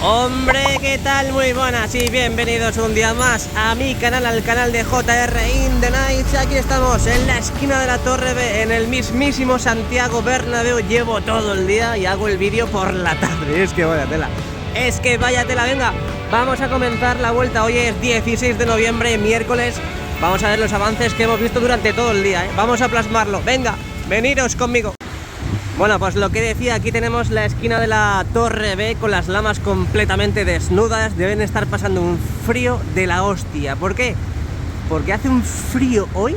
Hombre, ¿qué tal? Muy buenas y bienvenidos un día más a mi canal, al canal de JR in the Night. Aquí estamos en la esquina de la Torre B, en el mismísimo Santiago Bernabéu. Llevo todo el día y hago el vídeo por la tarde. Es que vaya tela, venga. Vamos a comenzar la vuelta. Hoy es 16 de noviembre, miércoles. Vamos a ver los avances que hemos visto durante todo el día, ¿eh? Vamos a plasmarlo. Venga, veniros conmigo. Bueno, pues lo que decía, aquí tenemos la esquina de la Torre B con las lamas completamente desnudas. Deben estar pasando un frío de la hostia. ¿Por qué? Porque hace un frío hoy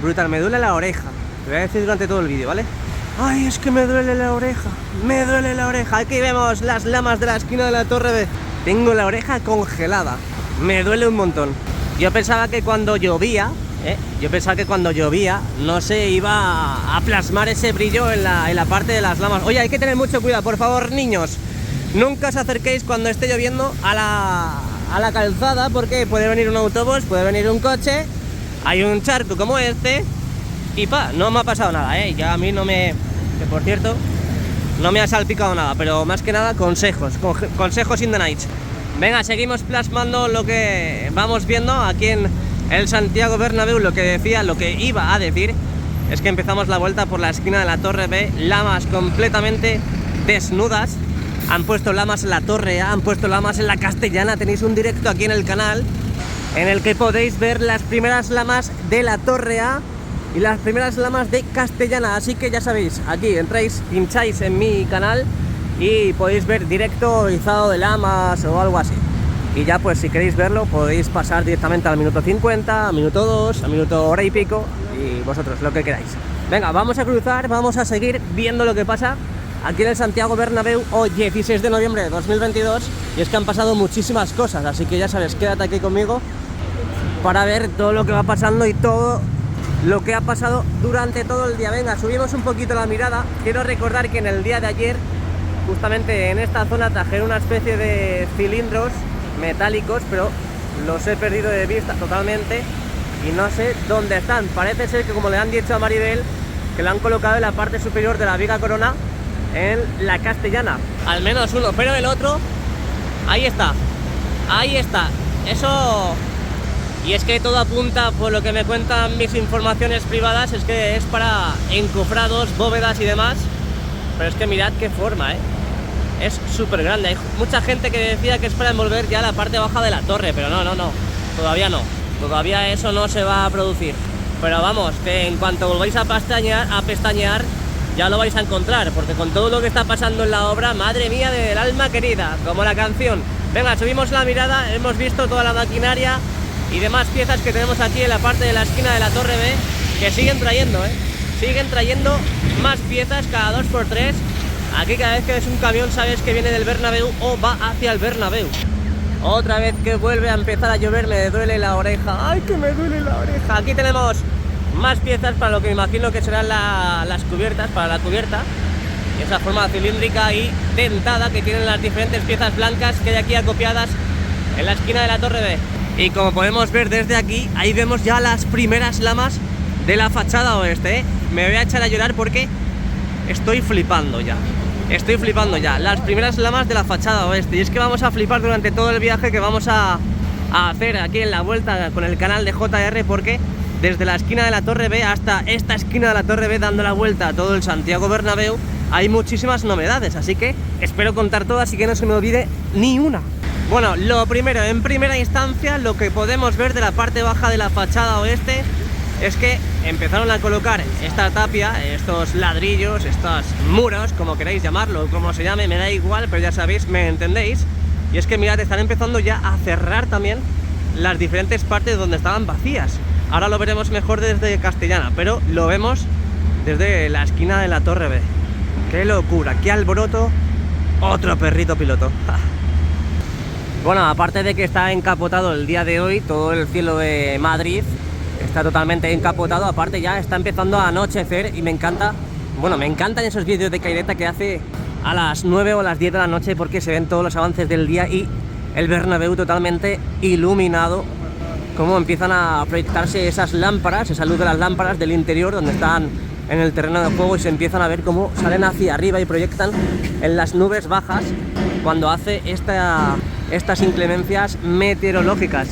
brutal. Me duele la oreja. Te voy a decir durante todo el vídeo, ¿vale? Ay, es que me duele la oreja. Me duele la oreja. Aquí vemos las lamas de la esquina de la Torre B. Tengo la oreja congelada. Me duele un montón. Yo pensaba que cuando llovía... no se iba a plasmar ese brillo en la parte de las lamas. Oye, hay que tener mucho cuidado, por favor, niños. Nunca os acerquéis cuando esté lloviendo a la calzada, porque puede venir un autobús, puede venir un coche, hay un charco como este, y no me ha pasado nada, ¿eh? Ya a mí no me... que por cierto, no me ha salpicado nada, pero más que nada consejos in the night. Venga, seguimos plasmando lo que vamos viendo aquí en el Santiago Bernabéu. Lo que iba a decir es que empezamos la vuelta por la esquina de la Torre B, lamas completamente desnudas. Han puesto lamas en la Torre A, han puesto lamas en la Castellana. Tenéis un directo aquí en el canal en el que podéis ver las primeras lamas de la Torre A y las primeras lamas de Castellana. Así que ya sabéis, aquí entráis, pincháis en mi canal y podéis ver directo izado de lamas o algo así. Y ya pues si queréis verlo podéis pasar directamente al minuto 50, a minuto 2, a minuto hora y pico, y vosotros lo que queráis. Venga, vamos a cruzar, vamos a seguir viendo lo que pasa aquí en el Santiago Bernabéu hoy 16 de noviembre de 2022. Y es que han pasado muchísimas cosas, así que ya sabes, quédate aquí conmigo para ver todo lo que va pasando y todo lo que ha pasado durante todo el día. Venga, subimos un poquito la mirada. Quiero recordar que en el día de ayer, justamente en esta zona, trajeron una especie de cilindros metálicos, pero los he perdido de vista totalmente y no sé dónde están. Parece ser que, como le han dicho a Maribel, que lo han colocado en la parte superior de la viga corona en la Castellana, al menos uno, pero el otro, ahí está, eso. Y es que todo apunta, por lo que me cuentan mis informaciones privadas, es que es para encofrados, bóvedas y demás. Pero es que mirad qué forma, es súper grande. Hay mucha gente que decía que es para envolver ya la parte baja de la torre, pero no, todavía eso no se va a producir. Pero vamos, que en cuanto volváis a pestañear, ya lo vais a encontrar, porque con todo lo que está pasando en la obra, madre mía del alma querida, como la canción. Venga, subimos la mirada, hemos visto toda la maquinaria y demás piezas que tenemos aquí en la parte de la esquina de la Torre B, que siguen trayendo, siguen trayendo más piezas cada 2x3. Aquí cada vez que ves un camión sabes que viene del Bernabéu o va hacia el Bernabéu. Otra vez que vuelve a empezar a llover, me duele la oreja. ¡Ay, que me duele la oreja! Aquí tenemos más piezas para lo que me imagino que serán las cubiertas, para la cubierta. Y esa forma cilíndrica y dentada que tienen las diferentes piezas blancas que hay aquí acopiadas en la esquina de la Torre B. Y como podemos ver desde aquí, ahí vemos ya las primeras lamas de la fachada oeste, Me voy a echar a llorar porque estoy flipando ya. Las primeras lamas de la fachada oeste. Y es que vamos a flipar durante todo el viaje que vamos a hacer aquí en la vuelta con el canal de JR, porque desde la esquina de la Torre B hasta esta esquina de la Torre B, dando la vuelta a todo el Santiago Bernabéu, hay muchísimas novedades, así que espero contar todas y que no se me olvide ni una. Bueno, lo primero, en primera instancia, lo que podemos ver de la parte baja de la fachada oeste es que empezaron a colocar esta tapia, estos ladrillos, estos muros, como queráis llamarlo, como se llame, me da igual, pero ya sabéis, me entendéis. Y es que mirad, están empezando ya a cerrar también las diferentes partes donde estaban vacías. Ahora lo veremos mejor desde Castellana, pero lo vemos desde la esquina de la Torre B. ¡Qué locura! ¡Qué alboroto! Otro perrito piloto. Bueno, aparte de que está encapotado el día de hoy, todo el cielo de Madrid está totalmente encapotado. Aparte ya está empezando a anochecer y me encanta, bueno, me encantan esos vídeos de Caireta que hace a las 9 o las 10 de la noche, porque se ven todos los avances del día y el Bernabéu totalmente iluminado, cómo empiezan a proyectarse esas lámparas, esa luz de las lámparas del interior donde están en el terreno de juego, y se empiezan a ver cómo salen hacia arriba y proyectan en las nubes bajas cuando hace estas inclemencias meteorológicas.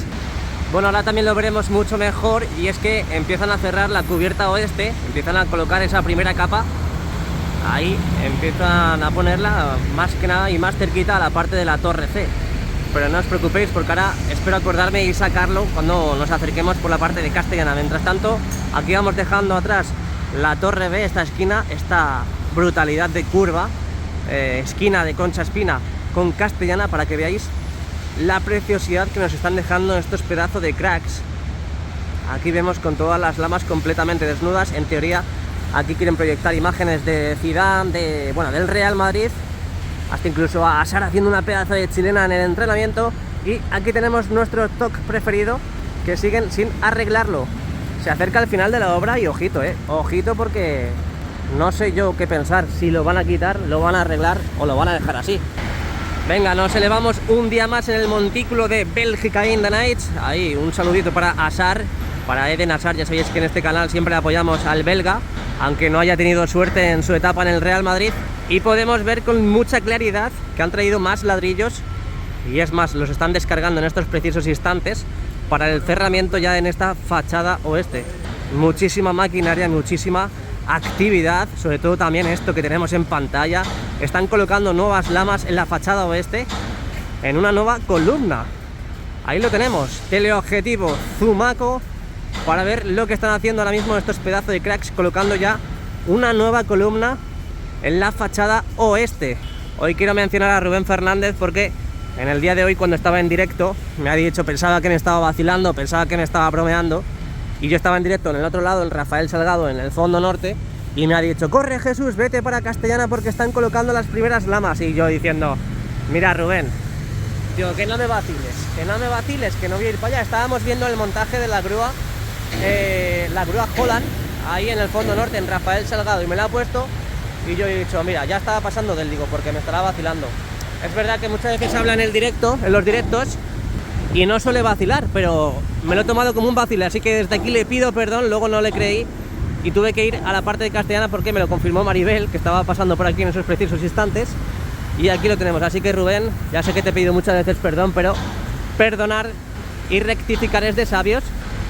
Bueno, ahora también lo veremos mucho mejor, y es que empiezan a cerrar la cubierta oeste, empiezan a colocar esa primera capa, ahí empiezan a ponerla más que nada y más cerquita a la parte de la torre C. Pero no os preocupéis, porque ahora espero acordarme y sacarlo cuando nos acerquemos por la parte de Castellana. Mientras tanto, aquí vamos dejando atrás la torre B, esta esquina, esta brutalidad de curva, esquina de Concha Espina con Castellana, para que veáis la preciosidad que nos están dejando estos pedazos de cracks. Aquí vemos con todas las lamas completamente desnudas. En teoría aquí quieren proyectar imágenes de Zidane, bueno, del Real Madrid, hasta incluso a Asar haciendo una pedazo de chilena en el entrenamiento. Y aquí tenemos nuestro toque preferido, que siguen sin arreglarlo. Se acerca el final de la obra y ojito, ojito, porque no sé yo qué pensar, si lo van a quitar, lo van a arreglar o lo van a dejar así. Venga, nos elevamos un día más en el montículo de Bélgica in the Nights. Ahí, un saludito para Asar, para Eden Hazard. Ya sabéis que en este canal siempre apoyamos al belga, aunque no haya tenido suerte en su etapa en el Real Madrid. Y podemos ver con mucha claridad que han traído más ladrillos, y es más, los están descargando en estos precisos instantes para el cerramiento ya en esta fachada oeste. Muchísima maquinaria, muchísima actividad, sobre todo también esto que tenemos en pantalla. Están colocando nuevas lamas en la fachada oeste, en una nueva columna. Ahí lo tenemos, teleobjetivo zumaco, para ver lo que están haciendo ahora mismo estos pedazos de cracks, colocando ya una nueva columna en la fachada oeste. Hoy quiero mencionar a Rubén Fernández, porque en el día de hoy, cuando estaba en directo, me ha dicho, pensaba que me estaba vacilando, pensaba que me estaba bromeando, y yo estaba en directo en el otro lado, en Rafael Salgado, en el fondo norte, y me ha dicho, corre Jesús, vete para Castellana porque están colocando las primeras lamas. Y yo diciendo, mira Rubén, digo, que no me vaciles, que no voy a ir para allá. Estábamos viendo el montaje de la grúa Holland, ahí en el fondo norte, en Rafael Salgado, y me la ha puesto, y yo he dicho, mira, ya estaba pasando del, digo, porque me estará vacilando. Es verdad que muchas veces habla en los directos, y no suele vacilar, pero me lo he tomado como un vacile, así que desde aquí le pido perdón. Luego no le creí y tuve que ir a la parte de Castellana, porque me lo confirmó Maribel, que estaba pasando por aquí en esos precisos instantes, y aquí lo tenemos. Así que Rubén, ya sé que te he pedido muchas veces perdón, pero perdonar y rectificar es de sabios,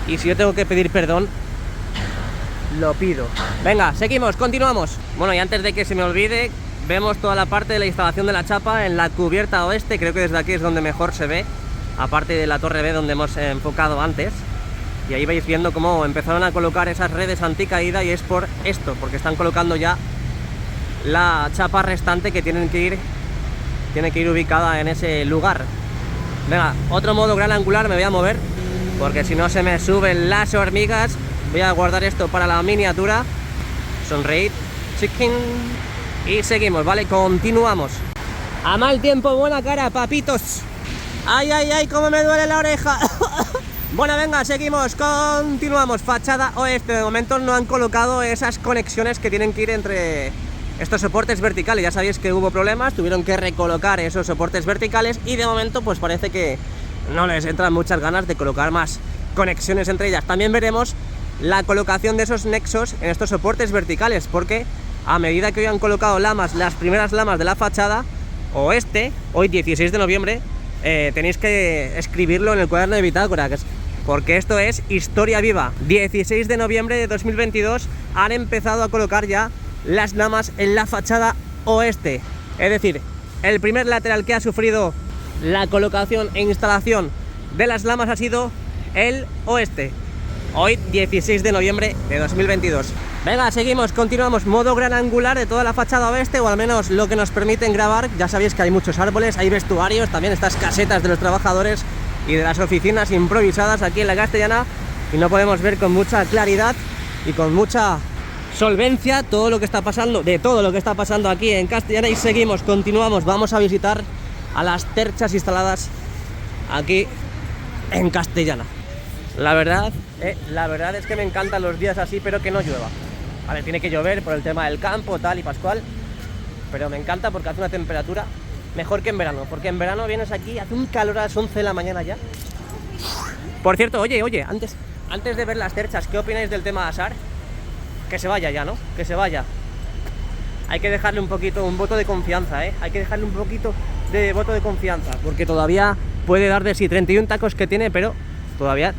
y si yo tengo que pedir perdón, lo pido. Venga, seguimos, continuamos. Bueno, y antes de que se me olvide, vemos toda la parte de la instalación de la chapa en la cubierta oeste. Creo que desde aquí es donde mejor se ve, aparte de la torre B donde hemos enfocado antes. Y ahí vais viendo cómo empezaron a colocar esas redes anticaída, y es por esto, porque están colocando ya la chapa restante que tiene que ir ubicada en ese lugar. Venga, otro modo gran angular, me voy a mover, porque si no se me suben las hormigas. Voy a guardar esto para la miniatura. Sonreír, chicken. Y seguimos, ¿vale? Continuamos. A mal tiempo, buena cara, papitos. Ay, ay, ay, cómo me duele la oreja. Bueno, venga, seguimos, continuamos. Fachada oeste. De momento no han colocado esas conexiones que tienen que ir entre estos soportes verticales. Ya sabéis que hubo problemas, tuvieron que recolocar esos soportes verticales, y de momento pues parece que no les entran muchas ganas de colocar más conexiones entre ellas. También veremos la colocación de esos nexos en estos soportes verticales, porque a medida que hoy han colocado lamas, las primeras lamas de la fachada oeste, hoy 16 de noviembre, tenéis que escribirlo en el cuaderno de bitácora, porque esto es historia viva. 16 de noviembre de 2022 han empezado a colocar ya las lamas en la fachada oeste. Es decir, el primer lateral que ha sufrido la colocación e instalación de las lamas ha sido el oeste. Hoy 16 de noviembre de 2022. Venga, seguimos, continuamos. Modo gran angular de toda la fachada oeste, o al menos lo que nos permiten grabar. Ya sabéis que hay muchos árboles, hay vestuarios, también estas casetas de los trabajadores y de las oficinas improvisadas aquí en la Castellana, y no podemos ver con mucha claridad y con mucha solvencia todo lo que está pasando, aquí en Castellana. Y seguimos, continuamos, vamos a visitar a las terchas instaladas aquí en Castellana. La verdad es que me encantan los días así, pero que no llueva. Vale, tiene que llover por el tema del campo, tal y pascual, pero me encanta porque hace una temperatura mejor que en verano, porque en verano vienes aquí, hace un calor a las 11 de la mañana ya. Por cierto, oye, antes de ver las terchas, ¿qué opináis del tema de Asar? Que se vaya ya, ¿no? Que se vaya. Hay que dejarle un poquito, un voto de confianza, ¿eh? Hay que dejarle un poquito de voto de confianza, porque todavía puede dar de sí 31 tacos que tiene, pero todavía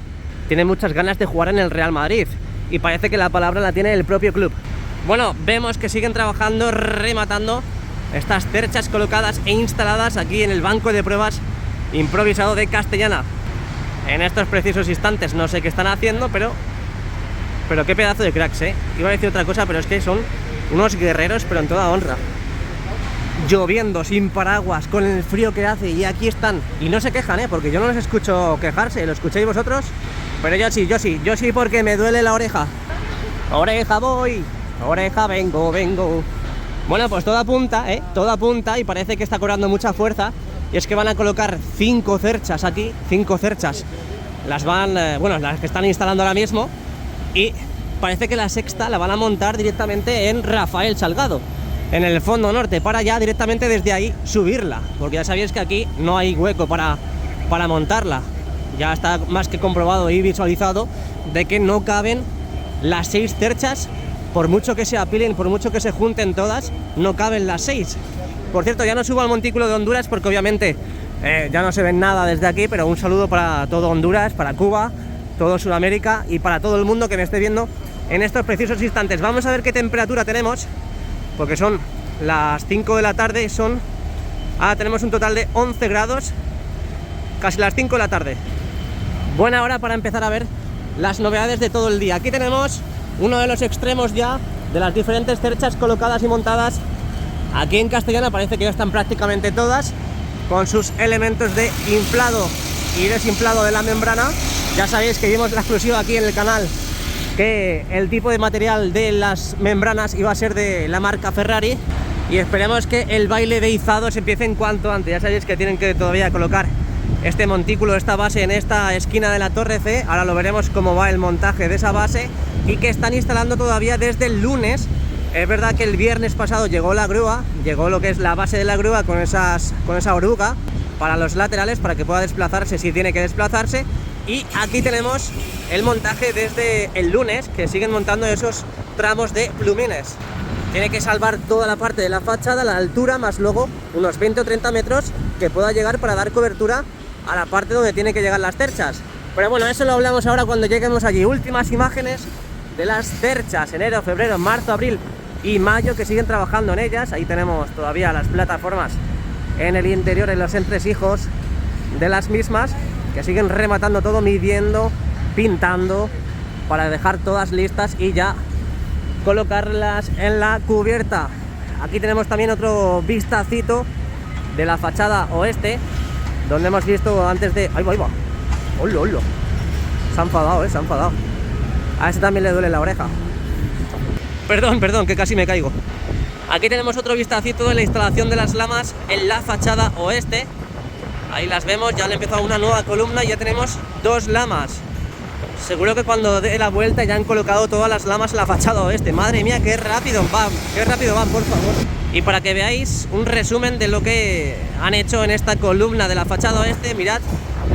tiene muchas ganas de jugar en el Real Madrid. Y parece que la palabra la tiene el propio club. Bueno, vemos que siguen trabajando, rematando estas cerchas colocadas e instaladas aquí en el banco de pruebas improvisado de Castellana. En estos precisos instantes no sé qué están haciendo, pero qué pedazo de cracks, ¿eh? Iba a decir otra cosa, pero es que son unos guerreros, pero en toda honra. Lloviendo, sin paraguas, con el frío que hace, y aquí están. Y no se quejan, ¿eh? Porque yo no les escucho quejarse. ¿Lo escucháis vosotros? Pero yo sí, porque me duele la oreja. Oreja voy, oreja vengo. Bueno, pues todo apunta, ¿eh? Todo apunta y parece que está cobrando mucha fuerza. Y es que van a colocar 5 cerchas aquí, 5 cerchas. Las van, las que están instalando ahora mismo. Y parece que la sexta la van a montar directamente en Rafael Salgado, en el fondo norte, para ya directamente desde ahí subirla. Porque ya sabéis que aquí no hay hueco para montarla. Ya está más que comprobado y visualizado de que no caben las 6 cerchas. Por mucho que se apilen, por mucho que se junten todas, no caben las 6. Por cierto, ya no subo al montículo de Honduras porque obviamente ya no se ven nada desde aquí, pero un saludo para todo Honduras, para Cuba, todo Sudamérica y para todo el mundo que me esté viendo en estos precisos instantes. Vamos a ver qué temperatura tenemos, porque son las 5 de la tarde, tenemos un total de 11 grados, casi las 5 de la tarde. Buena hora para empezar a ver las novedades de todo el día. Aquí tenemos uno de los extremos ya de las diferentes cerchas colocadas y montadas. Aquí en Castellana parece que ya están prácticamente todas, con sus elementos de inflado y desinflado de la membrana. Ya sabéis que vimos la exclusiva aquí en el canal, que el tipo de material de las membranas iba a ser de la marca Ferrari. Y esperemos que el baile de izado se empiece en cuanto antes. Ya sabéis que tienen que todavía colocar este montículo, esta base en esta esquina de la Torre C. Ahora lo veremos cómo va el montaje de esa base, y que están instalando todavía desde el lunes. Es verdad que el viernes pasado llegó la grúa, llegó lo que es la base de la grúa con esa oruga para los laterales, para que pueda desplazarse si tiene que desplazarse. Y aquí tenemos el montaje desde el lunes, que siguen montando esos tramos de plumines. Tiene que salvar toda la parte de la fachada, la altura, más luego unos 20 o 30 metros que pueda llegar para dar cobertura a la parte donde tiene que llegar las cerchas. Pero bueno, eso lo hablamos ahora cuando lleguemos allí. Últimas imágenes de las cerchas, enero, febrero, marzo, abril y mayo, que siguen trabajando en ellas. Ahí tenemos todavía las plataformas en el interior, en los entresijos de las mismas, que siguen rematando todo, midiendo, pintando, para dejar todas listas y ya colocarlas en la cubierta. Aquí tenemos también otro vistacito de la fachada oeste, donde hemos visto antes de... ¡Ahí va! ¡Hola! Se ha enfadado, se ha enfadado. A ese también le duele la oreja. Perdón, que casi me caigo. Aquí tenemos otro vistacito de la instalación de las lamas en la fachada oeste. Ahí las vemos, ya han empezado una nueva columna y ya tenemos 2 lamas. Seguro que cuando dé la vuelta ya han colocado todas las lamas en la fachada oeste. Madre mía, qué rápido van, por favor. Y para que veáis un resumen de lo que han hecho en esta columna de la fachada oeste, mirad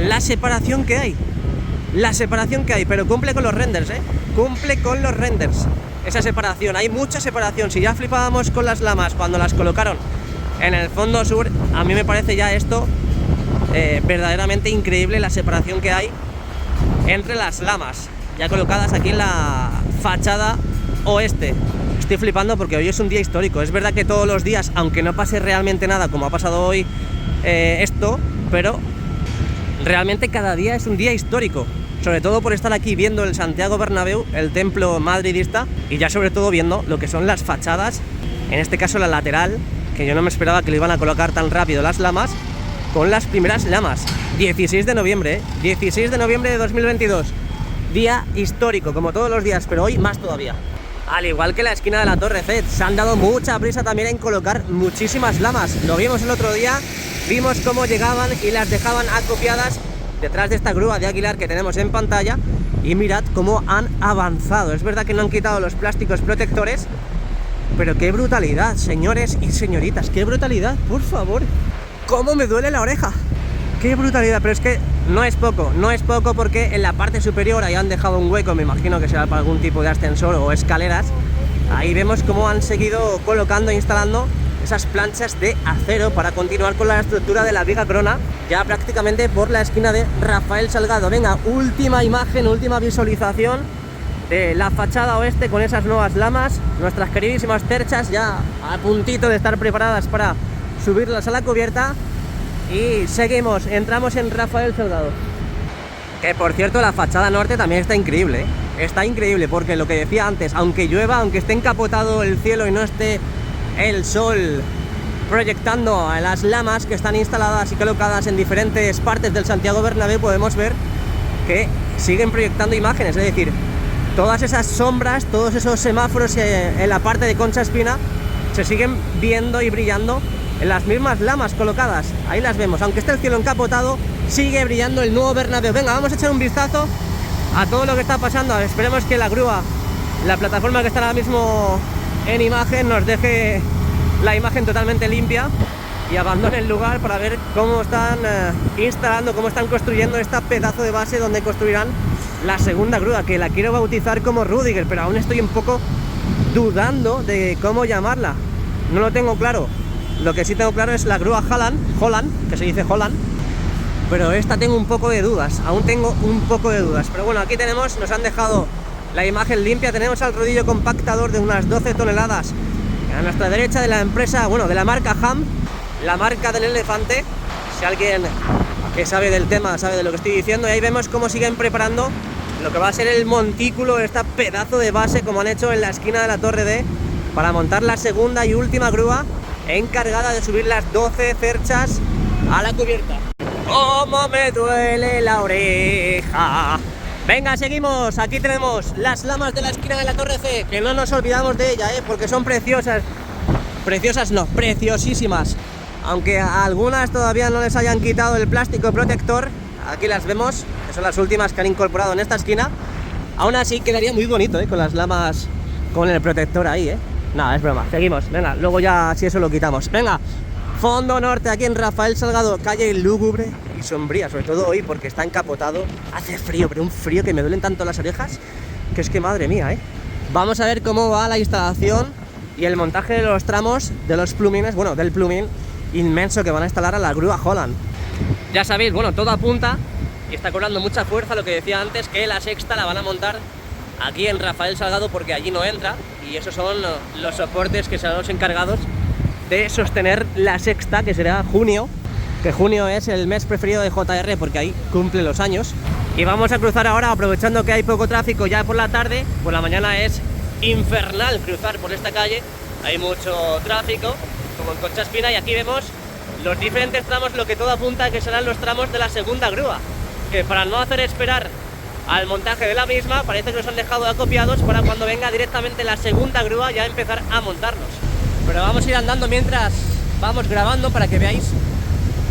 la separación que hay. Pero cumple con los renders, cumple con los renders. Esa separación, hay mucha separación. Si ya flipábamos con las lamas cuando las colocaron en el fondo sur, a mí me parece ya esto verdaderamente increíble, la separación que hay entre las lamas ya colocadas aquí en la fachada oeste. Estoy flipando porque hoy es un día histórico. Es verdad que todos los días, aunque no pase realmente nada como ha pasado hoy pero realmente cada día es un día histórico, sobre todo por estar aquí viendo el Santiago Bernabéu, el templo madridista, y ya sobre todo viendo lo que son las fachadas, en este caso la lateral, que yo no me esperaba que le iban a colocar tan rápido las lamas, con las primeras lamas. 16 de noviembre, 16 de noviembre de 2022. Día histórico, como todos los días, pero hoy más todavía. Al igual que la esquina de la Torre C, se han dado mucha prisa también en colocar muchísimas lamas. Lo vimos el otro día, vimos cómo llegaban y las dejaban acopiadas detrás de esta grúa de Aguilar que tenemos en pantalla, y mirad cómo han avanzado. Es verdad que no han quitado los plásticos protectores, pero qué brutalidad, señores y señoritas, qué brutalidad, por favor. Cómo me duele la oreja, qué brutalidad. Pero es que no es poco porque en la parte superior ahí han dejado un hueco, me imagino que será para algún tipo de ascensor o escaleras. Ahí vemos cómo han seguido colocando e instalando esas planchas de acero para continuar con la estructura de la viga Crona, ya prácticamente por la esquina de Rafael Salgado. Venga, última imagen, última visualización de la fachada oeste con esas nuevas lamas, nuestras queridísimas terchas ya a puntito de estar preparadas para subirlas a la cubierta. Y seguimos, entramos en Rafael Salgado. Que por cierto, la fachada norte también está increíble, ¿eh? Está increíble porque lo que decía antes, aunque llueva, aunque esté encapotado el cielo y no esté el sol proyectando a las lamas que están instaladas y colocadas en diferentes partes del Santiago Bernabéu, podemos ver que siguen proyectando imágenes, es decir, todas esas sombras, todos esos semáforos en la parte de Concha Espina se siguen viendo y brillando en las mismas lamas colocadas. Ahí las vemos, aunque esté el cielo encapotado, sigue brillando el nuevo Bernabéu. Venga, vamos a echar un vistazo a todo lo que está pasando. Esperemos que la grúa, la plataforma que está ahora mismo en imagen, nos deje la imagen totalmente limpia y abandone el lugar para ver cómo están instalando, cómo están construyendo esta pedazo de base donde construirán la segunda grúa, que la quiero bautizar como Rudiger, pero aún estoy un poco dudando de cómo llamarla. No lo tengo claro. Lo que sí tengo claro es la grúa Holland, que se dice Holland, pero esta tengo un poco de dudas, aún tengo un poco de dudas. Pero bueno, aquí tenemos, nos han dejado la imagen limpia, tenemos al rodillo compactador de unas 12 toneladas a nuestra derecha, de la empresa, bueno, de la marca Ham, la marca del elefante. Si alguien que sabe del tema sabe de lo que estoy diciendo. Y ahí vemos cómo siguen preparando lo que va a ser el montículo, esta pedazo de base como han hecho en la esquina de la Torre D, para montar la segunda y última grúa encargada de subir las 12 cerchas a la cubierta. ¡Cómo me duele la oreja! Venga, seguimos. Aquí tenemos las lamas de la esquina de la Torre C, que no nos olvidamos de ella, porque son preciosas. Preciosas no, preciosísimas. Aunque a algunas todavía no les hayan quitado el plástico protector, aquí las vemos, que son las últimas que han incorporado en esta esquina. Aún así quedaría muy bonito, con las lamas con el protector ahí, Nada, es broma. Seguimos. Venga, luego ya si eso lo quitamos. Venga, fondo norte aquí en Rafael Salgado, calle lúgubre y sombría, sobre todo hoy porque está encapotado. Hace frío, pero un frío que me duelen tanto las orejas, que es que madre mía, Vamos a ver cómo va la instalación y el montaje de los tramos de los plumines, bueno, del plumín inmenso que van a instalar a la grúa Holland. Ya sabéis, bueno, todo apunta y está cobrando mucha fuerza lo que decía antes, que la sexta la van a montar aquí en Rafael Salgado porque allí no entra, y esos son los soportes que serán los encargados de sostener la sexta, que será junio, que junio es el mes preferido de JR porque ahí cumple los años. Y vamos a cruzar ahora, aprovechando que hay poco tráfico ya por la tarde. Por la mañana es infernal cruzar por esta calle, hay mucho tráfico como en Concha Espina, y aquí vemos los diferentes tramos, lo que todo apunta a que serán los tramos de la segunda grúa, que para no hacer esperar al montaje de la misma, parece que los han dejado acopiados para cuando venga directamente la segunda grúa ya empezar a montarlos. Pero vamos a ir andando mientras vamos grabando para que veáis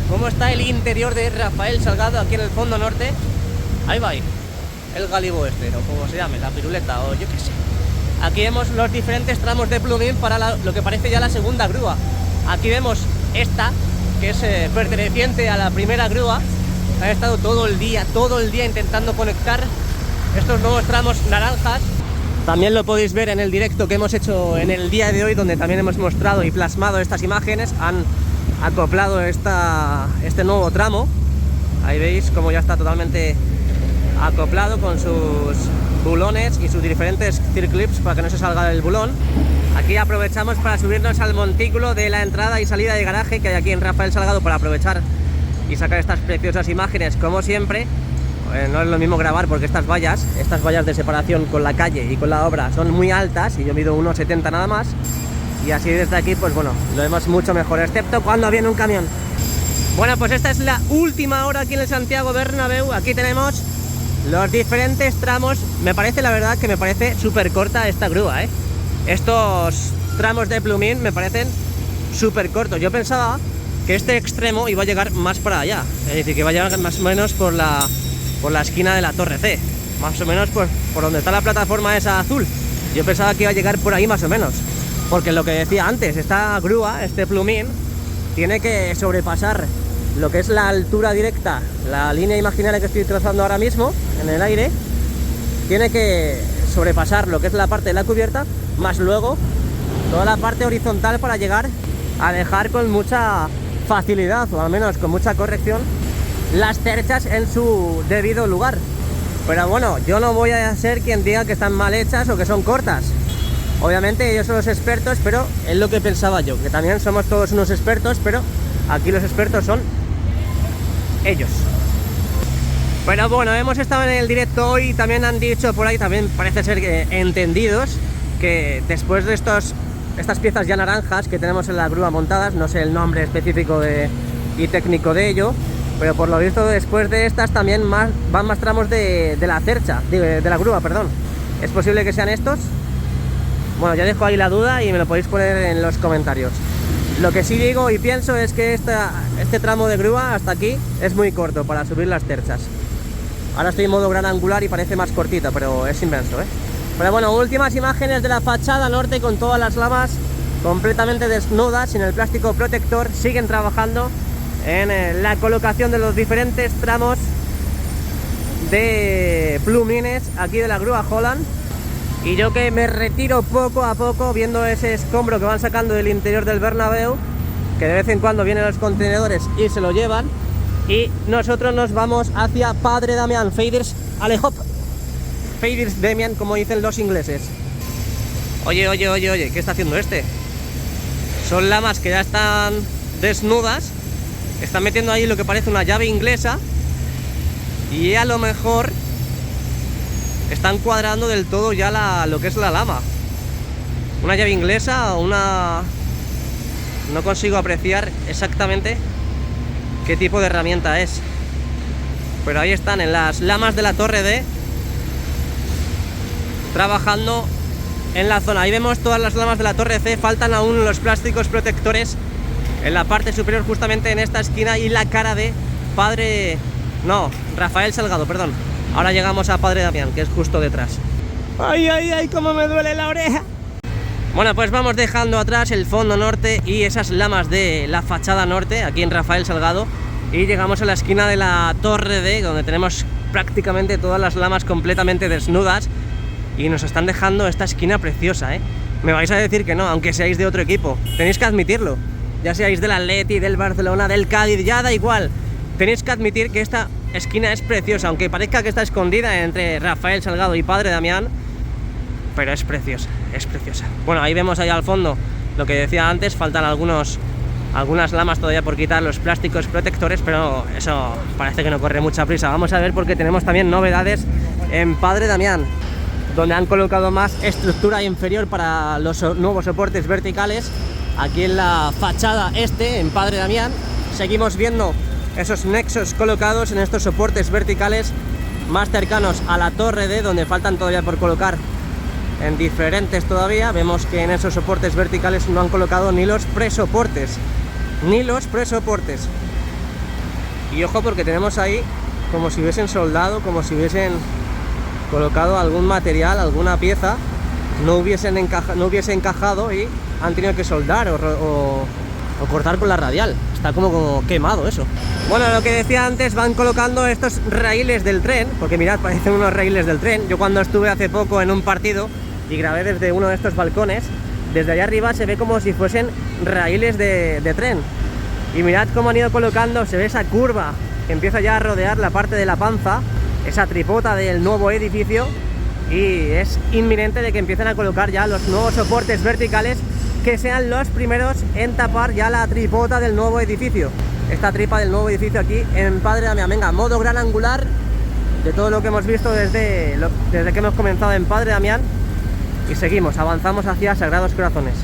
cómo está el interior de Rafael Salgado aquí en el fondo norte. Ahí va, el galibo este, o como se llame, la piruleta, o yo qué sé. Aquí vemos los diferentes tramos de plumín para lo que parece ya la segunda grúa. Aquí vemos esta, que es perteneciente a la primera grúa. Han estado todo el día intentando conectar estos nuevos tramos naranjas. También lo podéis ver en el directo que hemos hecho en el día de hoy, donde también hemos mostrado y plasmado estas imágenes. Han acoplado este nuevo tramo. Ahí veis cómo ya está totalmente acoplado con sus bulones y sus diferentes circlips para que no se salga el bulón. Aquí aprovechamos para subirnos al montículo de la entrada y salida de garaje que hay aquí en Rafael Salgado, para aprovechar y sacar estas preciosas imágenes como siempre. No es lo mismo grabar porque estas vallas de separación con la calle y con la obra son muy altas y yo mido 1,70 nada más, y así desde aquí pues bueno, lo vemos mucho mejor, excepto cuando viene un camión. Bueno, pues esta es la última hora aquí en el Santiago Bernabéu. Aquí tenemos los diferentes tramos. Me parece, la verdad, que me parece súper corta esta grúa, Estos tramos de plumín me parecen súper cortos. Yo pensaba que este extremo iba a llegar más para allá, es decir, que va a llegar más o menos por la esquina de la Torre C, más o menos por donde está la plataforma esa azul. Yo pensaba que iba a llegar por ahí más o menos, porque lo que decía antes, esta grúa, este plumín, tiene que sobrepasar lo que es la altura directa, la línea imaginaria que estoy trazando ahora mismo en el aire. Tiene que sobrepasar lo que es la parte de la cubierta, más luego toda la parte horizontal para llegar a dejar con mucha facilidad, o al menos con mucha corrección, las cerchas en su debido lugar. Pero bueno, yo no voy a ser quien diga que están mal hechas o que son cortas. Obviamente ellos son los expertos, pero es lo que pensaba yo, que también somos todos unos expertos, pero aquí los expertos son ellos. Pero bueno, hemos estado en el directo hoy y también han dicho por ahí, también parece ser que entendidos, que después de estas piezas ya naranjas que tenemos en la grúa montadas, no sé el nombre específico y técnico de ello, pero por lo visto después de estas también van más tramos de la cercha, de la grúa, perdón. ¿Es posible que sean estos? Bueno, ya dejo ahí la duda y me lo podéis poner en los comentarios. Lo que sí digo y pienso es que este tramo de grúa hasta aquí es muy corto para subir las cerchas. Ahora estoy en modo gran angular y parece más cortito, pero es inmenso, ¿eh? Pero bueno, últimas imágenes de la fachada norte con todas las lamas completamente desnudas, sin el plástico protector. Siguen trabajando en la colocación de los diferentes tramos de plumines aquí de la grúa Holland. Y yo que me retiro poco a poco viendo ese escombro que van sacando del interior del Bernabéu, que de vez en cuando vienen los contenedores y se lo llevan. Y nosotros nos vamos hacia Padre Damián, Faders Alehop, Faders Damián, como dicen los ingleses. Oye, ¿qué está haciendo este? Son lamas que ya están desnudas, están metiendo ahí lo que parece una llave inglesa y a lo mejor están cuadrando del todo ya lo que es la lama. Una llave inglesa o una... No consigo apreciar exactamente qué tipo de herramienta es, pero ahí están en las lamas de la torre D trabajando en la zona. Ahí vemos todas las lamas de la torre C, faltan aún los plásticos protectores en la parte superior, justamente en esta esquina, y la cara de Rafael Salgado, perdón. Ahora llegamos a Padre Damián, que es justo detrás. Ay, cómo me duele la oreja. Bueno, pues vamos dejando atrás el fondo norte y esas lamas de la fachada norte, aquí en Rafael Salgado, y llegamos a la esquina de la torre D, donde tenemos prácticamente todas las lamas completamente desnudas, y nos están dejando esta esquina preciosa, ¿eh? Me vais a decir que no, aunque seáis de otro equipo, tenéis que admitirlo, ya seáis del Atleti, del Barcelona, del Cádiz, ya da igual, tenéis que admitir que esta esquina es preciosa, aunque parezca que está escondida entre Rafael Salgado y Padre Damián, pero es preciosa, es preciosa. Bueno, ahí vemos allá al fondo lo que decía antes, faltan algunas lamas todavía por quitar, los plásticos protectores, pero eso parece que no corre mucha prisa. Vamos a ver, porque tenemos también novedades en Padre Damián, donde han colocado más estructura inferior para los nuevos soportes verticales. Aquí en la fachada este, en Padre Damián, seguimos viendo esos nexos colocados en estos soportes verticales más cercanos a la torre D, donde faltan todavía por colocar en diferentes todavía. Vemos que en esos soportes verticales no han colocado ni los presoportes, y ojo, porque tenemos ahí como si hubiesen soldado, como si hubiesen colocado algún material, alguna pieza, no hubiese encajado y han tenido que soldar o cortar con la radial. Está como quemado eso. Bueno, lo que decía antes, van colocando estos raíles del tren, porque mirad, parecen unos raíles del tren. Yo cuando estuve hace poco en un partido y grabé desde uno de estos balcones, desde allá arriba se ve como si fuesen raíles de tren. Y mirad cómo han ido colocando, se ve esa curva que empieza ya a rodear la parte de la panza, esa tripota del nuevo edificio, y es inminente de que empiecen a colocar ya los nuevos soportes verticales, que sean los primeros en tapar ya la tripota del nuevo edificio. Esta tripa del nuevo edificio aquí en Padre Damián. Venga, modo gran angular de todo lo que hemos visto desde que hemos comenzado en Padre Damián, y seguimos, avanzamos hacia Sagrados Corazones.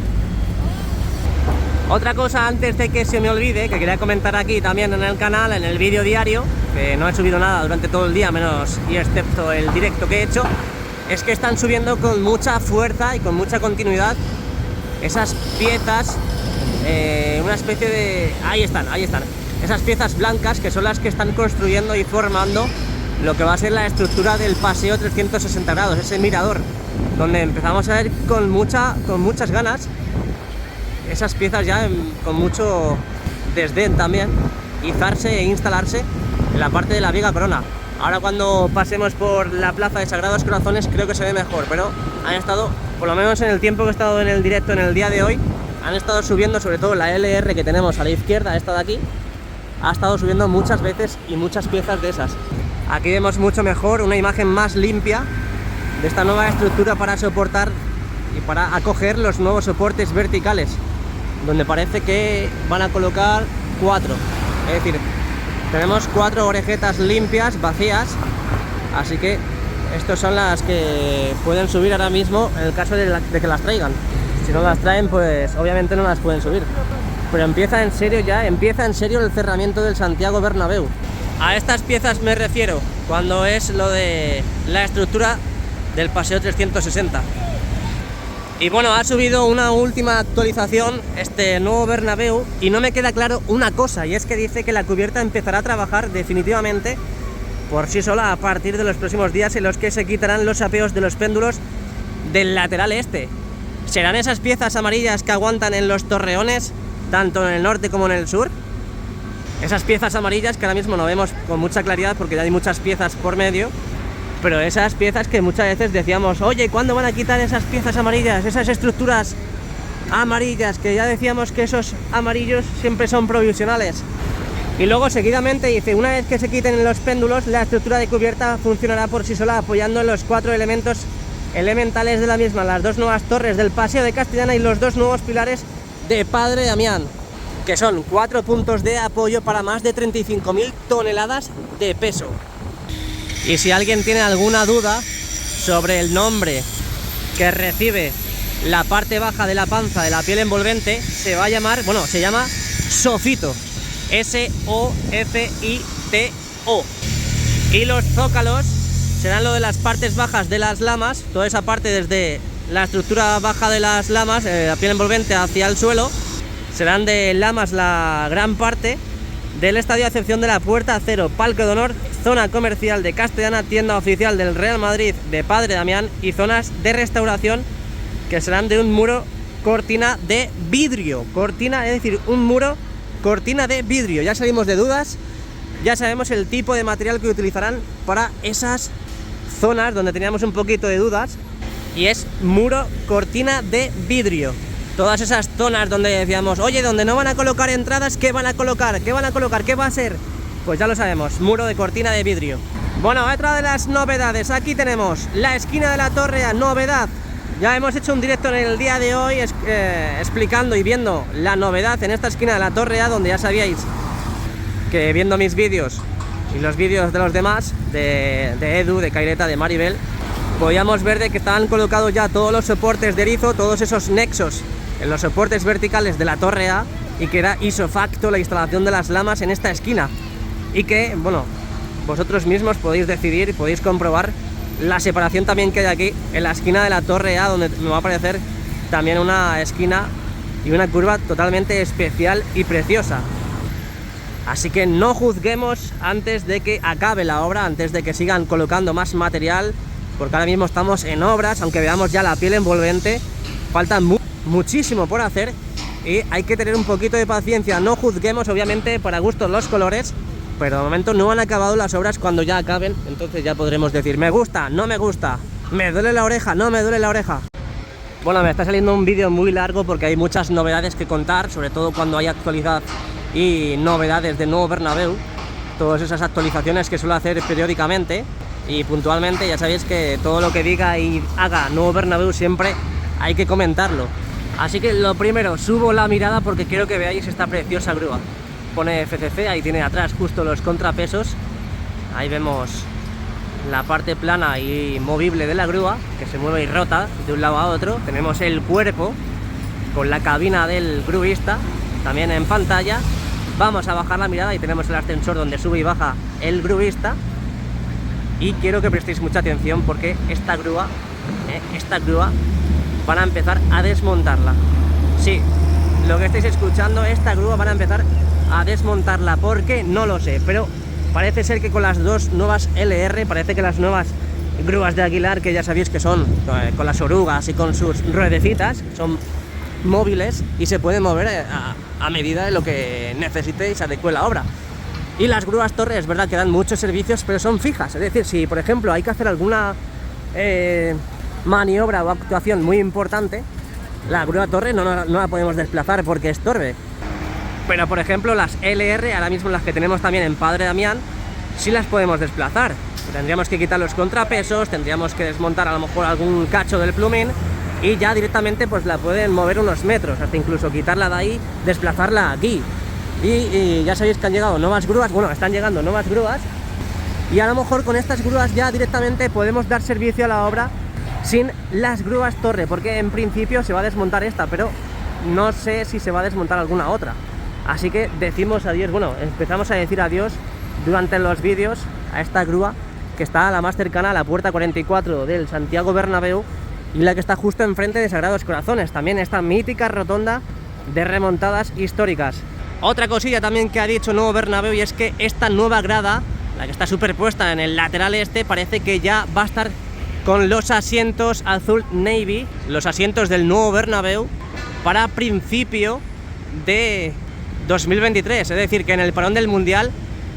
Otra cosa antes de que se me olvide, que quería comentar aquí también en el canal, en el vídeo diario, que no he subido nada durante todo el día, menos y excepto el directo que he hecho, es que están subiendo con mucha fuerza y con mucha continuidad esas piezas, una especie de... Ahí están, esas piezas blancas, que son las que están construyendo y formando lo que va a ser la estructura del paseo 360 grados, ese mirador, donde empezamos a ver con muchas ganas esas piezas ya con mucho desdén también, izarse e instalarse en la parte de la viga corona. Ahora cuando pasemos por la plaza de Sagrados Corazones creo que se ve mejor, pero han estado, por lo menos en el tiempo que he estado en el directo en el día de hoy, han estado subiendo, sobre todo la LR que tenemos a la izquierda, esta de aquí, ha estado subiendo muchas veces y muchas piezas de esas. Aquí vemos mucho mejor, una imagen más limpia de esta nueva estructura para soportar y para acoger los nuevos soportes verticales, donde parece que van a colocar 4, es decir, tenemos 4 orejetas limpias, vacías, así que estas son las que pueden subir ahora mismo en el caso de que las traigan. Si no las traen, pues obviamente no las pueden subir. Pero empieza en serio ya, empieza en serio el cerramiento del Santiago Bernabéu. A estas piezas me refiero cuando es lo de la estructura del Paseo 360. Y bueno, ha subido una última actualización este nuevo Bernabéu y no me queda claro una cosa, y es que dice que la cubierta empezará a trabajar definitivamente por sí sola a partir de los próximos días, en los que se quitarán los apeos de los péndulos del lateral este. ¿Serán esas piezas amarillas que aguantan en los torreones, tanto en el norte como en el sur? Esas piezas amarillas que ahora mismo no vemos con mucha claridad porque ya hay muchas piezas por medio, pero esas piezas que muchas veces decíamos, oye, ¿cuándo van a quitar esas piezas amarillas, esas estructuras amarillas? Que ya decíamos que esos amarillos siempre son provisionales. Y luego seguidamente dice, una vez que se quiten los péndulos, la estructura de cubierta funcionará por sí sola, apoyando en los 4 elementos elementales de la misma, las 2 nuevas torres del Paseo de Castellana y los 2 nuevos pilares de Padre Damián, que son 4 puntos de apoyo para más de 35.000 toneladas de peso. Y si alguien tiene alguna duda sobre el nombre que recibe la parte baja de la panza de la piel envolvente, se va a llamar, bueno, se llama sofito. S-O-F-I-T-O. Y los zócalos serán lo de las partes bajas de las lamas, toda esa parte desde la estructura baja de las lamas, la piel envolvente hacia el suelo, serán de lamas la gran parte del estadio, a excepción de la Puerta Acero, Palco de Honor, zona comercial de Castellana, tienda oficial del Real Madrid de Padre Damián y zonas de restauración que serán de un muro cortina de vidrio. Cortina, es decir, un muro cortina de vidrio. Ya salimos de dudas, ya sabemos el tipo de material que utilizarán para esas zonas donde teníamos un poquito de dudas, y es muro cortina de vidrio. Todas esas zonas donde decíamos, oye, donde no van a colocar entradas, ¿qué van a colocar? ¿Qué van a colocar? ¿Qué va a ser? Pues ya lo sabemos, muro de cortina de vidrio. Bueno, otra de las novedades, aquí tenemos la esquina de la Torre A, novedad. Ya hemos hecho un directo en el día de hoy explicando y viendo la novedad en esta esquina de la Torre A, donde ya sabíais que viendo mis vídeos y los vídeos de los demás, de Edu, de Caireta, de Maribel, podíamos ver de que estaban colocados ya todos los soportes de erizo, todos esos nexos en los soportes verticales de la Torre A, y que era isofacto la instalación de las lamas en esta esquina. Y que, bueno, vosotros mismos podéis decidir y podéis comprobar la separación también que hay aquí en la esquina de la Torre A, donde me va a aparecer también una esquina y una curva totalmente especial y preciosa. Así que no juzguemos antes de que acabe la obra, antes de que sigan colocando más material, porque ahora mismo estamos en obras, aunque veamos ya la piel envolvente, falta muchísimo por hacer y hay que tener un poquito de paciencia. No juzguemos, obviamente, para gustos los colores, pero de momento no han acabado las obras. Cuando ya acaben, entonces ya podremos decir, me gusta, no me gusta, me duele la oreja, no me duele la oreja. Bueno, me está saliendo un vídeo muy largo porque hay muchas novedades que contar, sobre todo cuando hay actualidad y novedades de nuevo Bernabéu, todas esas actualizaciones que suelo hacer periódicamente y puntualmente. Ya sabéis que todo lo que diga y haga nuevo Bernabéu siempre hay que comentarlo. Así que lo primero, subo la mirada porque quiero que veáis esta preciosa grúa. Pone FCC, ahí tiene atrás justo los contrapesos, ahí vemos la parte plana y movible de la grúa, que se mueve y rota de un lado a otro. Tenemos el cuerpo con la cabina del gruista también en pantalla. Vamos a bajar la mirada y tenemos el ascensor donde sube y baja el gruista. Y quiero que prestéis mucha atención porque esta grúa van a empezar a desmontarla. Sí, lo que estáis escuchando, esta grúa van a empezar a desmontarla. ¿Por qué? No lo sé, pero parece ser que con las 2 nuevas LR, parece que las nuevas grúas de Aguilar, que ya sabéis que son con las orugas y con sus ruedecitas, son móviles y se pueden mover a medida de lo que necesitéis, adecue la obra. Y las grúas torre, es verdad que dan muchos servicios, pero son fijas. Es decir, si por ejemplo hay que hacer alguna maniobra o actuación muy importante, la grúa torre no la podemos desplazar porque estorbe. Pero por ejemplo las LR, ahora mismo las que tenemos también en Padre Damián, sí las podemos desplazar. Tendríamos que quitar los contrapesos, tendríamos que desmontar a lo mejor algún cacho del plumín y ya directamente pues la pueden mover unos metros, hasta incluso quitarla de ahí, desplazarla aquí. Y ya sabéis que han llegado nuevas grúas, bueno, están llegando nuevas grúas y a lo mejor con estas grúas ya directamente podemos dar servicio a la obra sin las grúas torre, porque en principio se va a desmontar esta, pero no sé si se va a desmontar alguna otra. Así que decimos adiós, bueno, empezamos a decir adiós durante los vídeos a esta grúa que está la más cercana a la puerta 44 del Santiago Bernabéu y la que está justo enfrente de Sagrados Corazones, también esta mítica rotonda de remontadas históricas. Otra cosilla también que ha dicho Nuevo Bernabéu, y es que esta nueva grada, la que está superpuesta en el lateral este, parece que ya va a estar con los asientos azul navy, los asientos del Nuevo Bernabéu, para principio de 2023, es decir, que en el parón del Mundial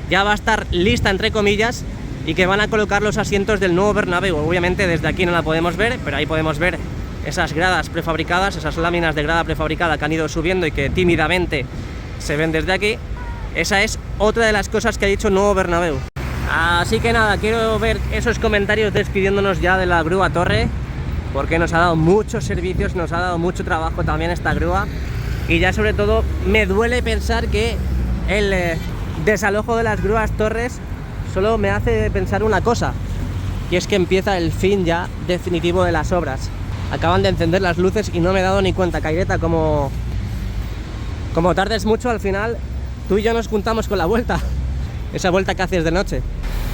ya va a estar lista, entre comillas, y que van a colocar los asientos del Nuevo Bernabéu. Obviamente desde aquí no la podemos ver, pero ahí podemos ver esas gradas prefabricadas, esas láminas de grada prefabricada que han ido subiendo y que tímidamente se ven desde aquí. Esa es otra de las cosas que ha dicho Nuevo Bernabéu. Así que nada, quiero ver esos comentarios despidiéndonos ya de la grúa torre, porque nos ha dado muchos servicios, nos ha dado mucho trabajo también esta grúa. Y ya sobre todo me duele pensar que el desalojo de las grúas torres solo me hace pensar una cosa, y es que empieza el fin ya definitivo de las obras. Acaban de encender las luces y no me he dado ni cuenta, Caireta, como tardes mucho, al final tú y yo nos juntamos con la vuelta, esa vuelta que haces de noche.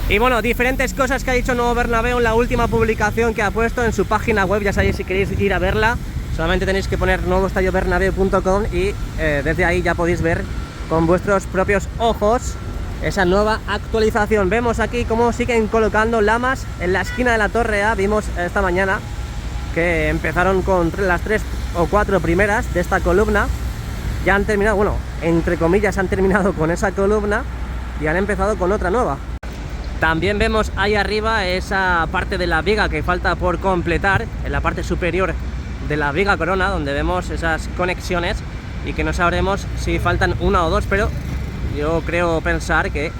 Y bueno, diferentes cosas que ha dicho Nuevo Bernabéu en la última publicación que ha puesto en su página web, ya sabéis, si queréis ir a verla. Solamente tenéis que poner nuevoestadiobernabeu.com y desde ahí ya podéis ver con vuestros propios ojos esa nueva actualización. Vemos aquí cómo siguen colocando lamas en la esquina de la Torre A. Vimos esta mañana que empezaron con las 3 o 4 primeras de esta columna. Ya han terminado, bueno, entre comillas han terminado con esa columna y han empezado con otra nueva. También vemos ahí arriba esa parte de la viga que falta por completar, en la parte superior de la viga corona, donde vemos esas conexiones y que no sabremos si faltan una o dos, pero yo creo pensar que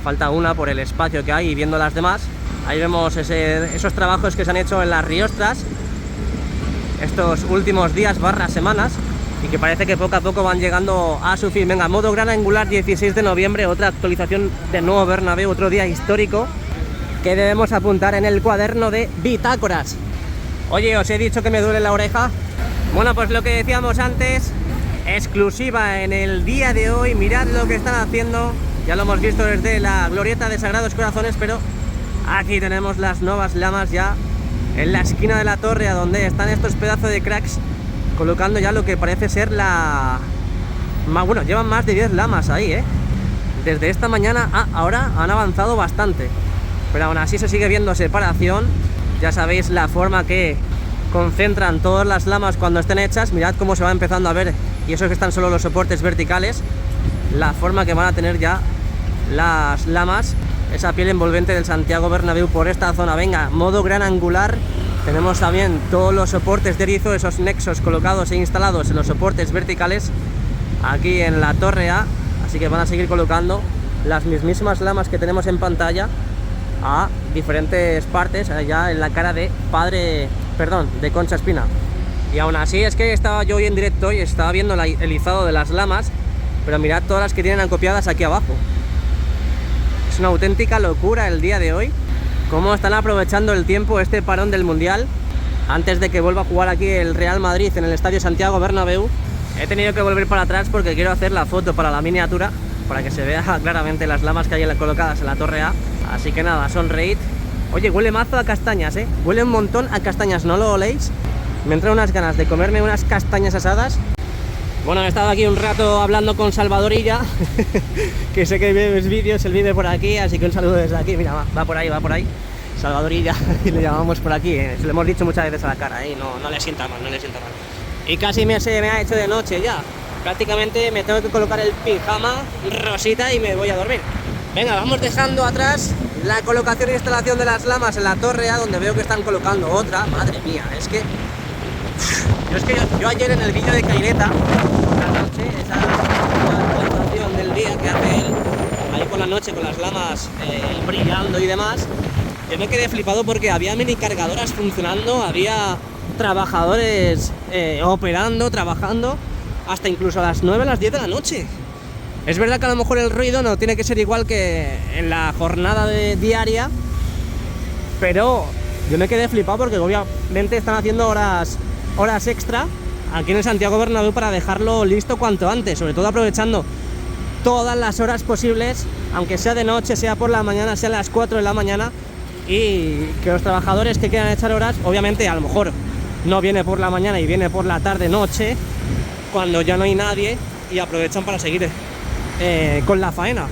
falta una por el espacio que hay y viendo las demás. Ahí vemos esos trabajos que se han hecho en las riostras estos últimos días / semanas y que parece que poco a poco van llegando a su fin. Venga, modo gran angular 16 de noviembre, otra actualización de Nuevo Bernabéu, otro día histórico que debemos apuntar en el cuaderno de bitácoras. Oye, os he dicho que me duele la oreja. Bueno, pues lo que decíamos antes, exclusiva en el día de hoy. Mirad lo que están haciendo. Ya lo hemos visto desde la glorieta de Sagrados Corazones, pero aquí tenemos las nuevas lamas ya en la esquina de la torre, a donde están estos pedazos de cracks colocando ya lo que parece ser la... Bueno, llevan más de 10 lamas ahí, desde esta mañana a ahora han avanzado bastante, pero aún así se sigue viendo separación. Ya sabéis la forma que concentran todas las lamas cuando estén hechas. Mirad cómo se va empezando a ver, y eso que están solo los soportes verticales, la forma que van a tener ya las lamas, esa piel envolvente del Santiago Bernabéu por esta zona. Venga, modo gran angular. Tenemos también todos los soportes de erizo, esos nexos colocados e instalados en los soportes verticales aquí en la Torre A. Así que van a seguir colocando las mismísimas lamas que tenemos en pantalla a diferentes partes, allá en la cara de de Concha Espina. Y aún así es que estaba yo hoy en directo y estaba viendo el izado de las lamas, pero mirad todas las que tienen acopiadas aquí abajo. Es una auténtica locura el día de hoy, cómo están aprovechando el tiempo, este parón del Mundial, antes de que vuelva a jugar aquí el Real Madrid en el Estadio Santiago Bernabéu. He tenido que volver para atrás porque quiero hacer la foto para la miniatura, para que se vea claramente las lamas que hay colocadas en la Torre A. Así que nada, sonreíd. Oye, huele mazo a castañas, huele un montón a castañas, ¿no lo oléis? Me entran unas ganas de comerme unas castañas asadas. Bueno, he estado aquí un rato hablando con Salvadorilla, que sé que ves vídeos, él vive por aquí, así que un saludo desde aquí. Mira, va por ahí, Salvadorilla, y le llamamos por aquí, se lo hemos dicho muchas veces a la cara, no le sienta mal, Y casi se me ha hecho de noche ya. Prácticamente me tengo que colocar el pijama rosita y me voy a dormir. Venga, vamos dejando atrás la colocación e instalación de las lamas en la Torre A, donde veo que están colocando otra. Madre mía, es que Pero es que yo ayer en el vídeo de Caireta, por la noche, esa actuación del día que hace él, ahí por la noche con las lamas brillando y demás, yo me quedé flipado porque había mini cargadoras funcionando, había trabajadores operando, trabajando, hasta incluso a las 9, a las 10 de la noche. Es verdad que a lo mejor el ruido no tiene que ser igual que en la jornada diaria, pero yo me quedé flipado porque obviamente están haciendo horas extra aquí en el Santiago Bernabéu para dejarlo listo cuanto antes, sobre todo aprovechando todas las horas posibles, aunque sea de noche, sea por la mañana, sea a las 4 de la mañana, y que los trabajadores que quieran echar horas, obviamente a lo mejor no viene por la mañana y viene por la tarde, noche, cuando ya no hay nadie, y aprovechan para seguir con la faena.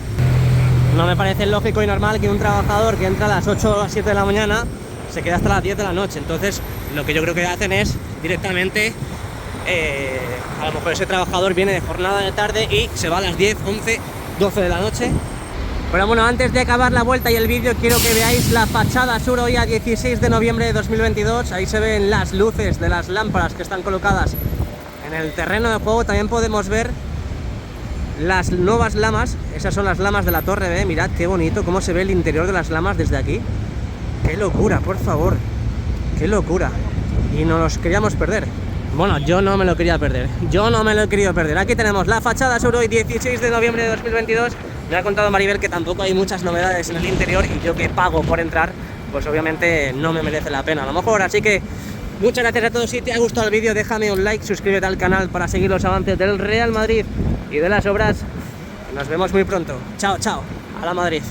No me parece lógico y normal que un trabajador que entra a las 8 o las 7 de la mañana se quede hasta las 10 de la noche. Entonces lo que yo creo que hacen es directamente, a lo mejor ese trabajador viene de jornada de tarde y se va a las 10, 11, 12 de la noche. Pero bueno, antes de acabar la vuelta y el vídeo, quiero que veáis la fachada sur hoy a 16 de noviembre de 2022. Ahí se ven las luces de las lámparas que están colocadas en el terreno de juego. También podemos ver las nuevas lamas. Esas son las lamas de la torre, mirad qué bonito cómo se ve el interior de las lamas desde aquí. Qué locura, por favor, qué locura. Y no los queríamos perder. Bueno, yo no me lo quería perder, yo no me lo he querido perder. Aquí tenemos la fachada sur hoy 16 de noviembre de 2022. Me ha contado Maribel que tampoco hay muchas novedades en el interior, y yo que pago por entrar, pues obviamente no me merece la pena a lo mejor. Así que muchas gracias a todos. Si te ha gustado el vídeo, déjame un like, suscríbete al canal para seguir los avances del Real Madrid y de las obras. Nos vemos muy pronto. Chao, chao. A la Madrid.